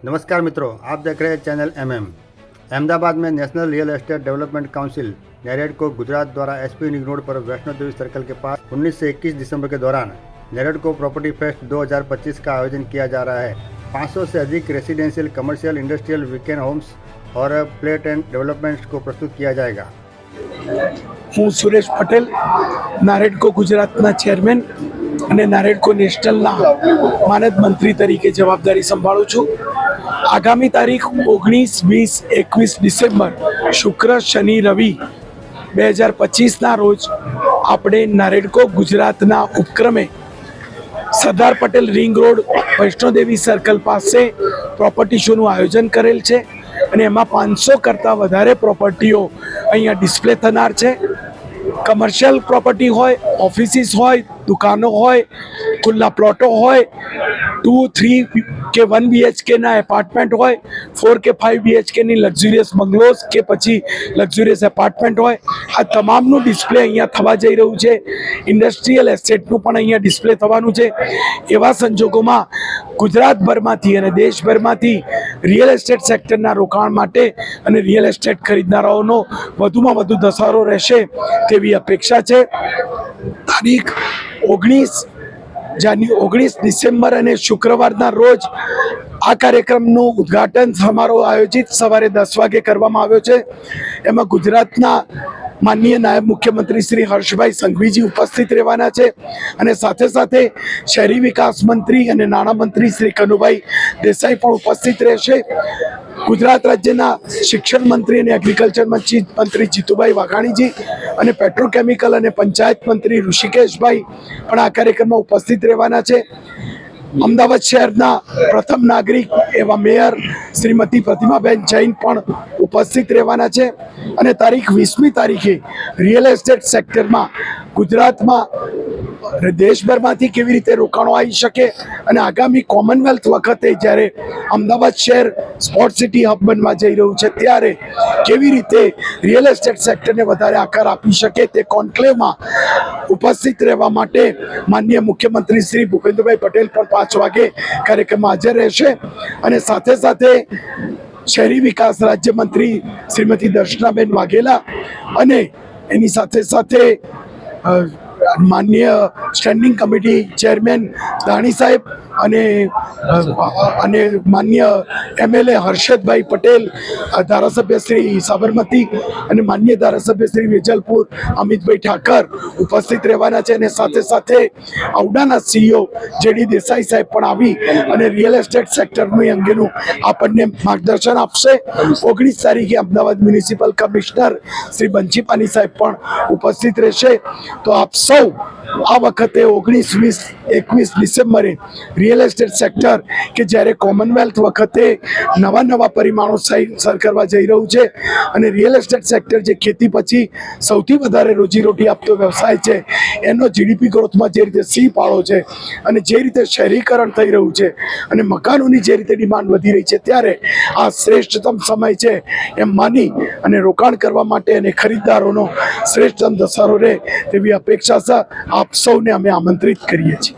नमस्कार मित्रों, आप देख रहे हैं चैनल अहमदाबाद में national real estate development council नेरेड को गुजरात द्वारा एसपी रिंग रोड पर वैष्णो देवी सर्कल के पास 19 से 21 दिसंबर के दौरान नेरेड को प्रॉपर्टी फेस्ट 2025 का आयोजन किया जा रहा है। 500 से अधिक residential, commercial, industrial, weekend homes और प्लेट एंड डेवलपमेंट्स को प्रस्तुत किया जाएगा। હું સુરેશ પટેલ, નારેડકો ગુજરાતના ચેરમેન અને નારેડકો નેશનલના માનદ મંત્રી તરીકે જવાબદારી સંભાળું છું। આગામી તારીખ 19, 20, 21 ડિસેમ્બર શુક્ર, શનિ, રવિ 2025ના રોજ આપણે નારેડકો ગુજરાતના ઉપક્રમે Sardar Patel ring road Vaishnodevi circle પાસે પ્રોપર્ટી શોનું આયોજન કરેલ છે અને એમાં 500 કરતાં વધારે પ્રોપર્ટીઓ અહીંયા ડિસ્પ્લે થનાર છે। કમર્શિયલ પ્રોપર્ટી હોય, ઓફિસીસ હોય, દુકાનો હોય, ખુલ્લા પ્લોટો હોય, 2, 3 કે 1 BHKના એપાર્ટમેન્ટ હોય, 4 કે 5 BHKની લક્ઝુરિયસ બંગલોઝ કે પછી લક્ઝુરિયસ એપાર્ટમેન્ટ હોય, આ તમામનું ડિસ્પ્લે અહીંયા થવા જઈ રહ્યું છે। ઇન્ડસ્ટ્રીયલ એસેટનું પણ અહીંયા ડિસ્પ્લે થવાનું છે। એવા સંજોગોમાં ગુજરાતભરમાંથી અને દેશભરમાંથી રિયલ એસ્ટેટ સેક્ટરના રોકાણ માટે અને રિયલ એસ્ટેટ ખરીદનારાઓનો વધુમાં વધુ ધસારો રહેશે તેવી અપેક્ષા છે। તારીખ 19 ડિસેમ્બર અને શુક્રવારના રોજ આ કાર્યક્રમનું ઉદ્ઘાટન સમારોહ આયોજિત સવારે 10 વાગે કરવામાં આવ્યો છે। એમાં ગુજરાતના માનનીય નાયબ મુખ્યમંત્રી શ્રી હર્ષભાઈ સંઘવીજી ઉપસ્થિત રહેવાના છે અને સાથે સાથે શહેરી વિકાસ મંત્રી અને નાણામંત્રી શ્રી કનુભાઈ દેસાઈ પણ ઉપસ્થિત રહેશે। ગુજરાત રાજ્યના શિક્ષણ મંત્રી અને એગ્રીકલ્ચર મંત્રી જીતુભાઈ વાઘાણીજી અને પેટ્રોકેમિકલ અને પંચાયત મંત્રી ઋષિકેશભાઈ પણ આ કાર્યક્રમમાં ઉપસ્થિત રહેવાના છે। અમદાવાદ શહેરના પ્રથમ નાગરિક એવા મેયર શ્રીમતી પ્રતિમાબેન જૈન પણ ઉપસ્થિત રહેવાના છે અને તારીખ 20મી તારીખે રિયલ એસ્ટેટ સેક્ટરમાં ગુજરાતમાં દેશભરમાંથી કેવી રીતે રોકાણો આવી શકે અને આગામી કોમનવેલ્થ વખતે જ્યારે અમદાવાદ શહેર સ્પોર્ટ સિટી હબ બનવા જઈ રહ્યું છે ત્યારે કેવી રીતે રિયલ એસ્ટેટ સેક્ટરને વધારે આકાર આપી શકે તે કોન્ક્લેવમાં ઉપસ્થિત રહેવા માટે માનનીય મુખ્યમંત્રી શ્રી ભૂપેન્દ્રભાઈ પટેલ પણ 5 વાગે કાર્યક્રમમાં હાજર રહેશે અને સાથે સાથે શહેરી વિકાસ રાજ્યમંત્રી શ્રીમતી દર્શનાબેન વાઘેલા અને એની સાથે સાથે માનનીય સ્ટેન્ડિંગ કમિટી ચેરમેન દાણી સાહેબ અને માનનીય MLA હર્ષદભાઈ પટેલ, ધારાસભ્ય શ્રી સાબરમતી અને માનનીય ધારાસભ્ય શ્રી વેજલપુર અમિતભાઈ ઠાકર ઉપસ્થિત રહેવાના છે અને સાથે સાથે ઔડાના CEO JD દેસાઈ સાહેબ પણ આવી અને રિયલ એસ્ટેટ સેક્ટરનું અંગેનું આપણને માર્ગદર્શન આપશે। 19 તારીખે અમદાવાદ મ્યુનિસિપલ કમિશનર શ્રી બંચીપાની સાહેબ પણ ઉપસ્થિત રહેશે। તો આપ સૌ આ વખતે 19, 20, 21 ડિસેમ્બરે રિયલ એસ્ટેટ સેક્ટર કે જ્યારે કોમનવેલ્થ વખતે નવા પરિમાણો સર કરવા જઈ રહ્યું છે અને રિયલ એસ્ટેટ સેક્ટર જે ખેતી પછી સૌથી વધારે રોજીરોટી આપતો વ્યવસાય છે એનો GDP ગ્રોથમાં જે રીતે સિંહ ફાળો છે અને જે રીતે શહેરીકરણ થઈ રહ્યું છે અને મકાનોની જે રીતે ડિમાન્ડ વધી રહી છે ત્યારે આ શ્રેષ્ઠતમ સમય છે એમ માની અને રોકાણ કરવા માટે અને ખરીદદારોનો શ્રેષ્ઠતમ ધસારો રહે તેવી અપેક્ષા છે। આપ સૌને અમે આમંત્રિત કરીએ છીએ।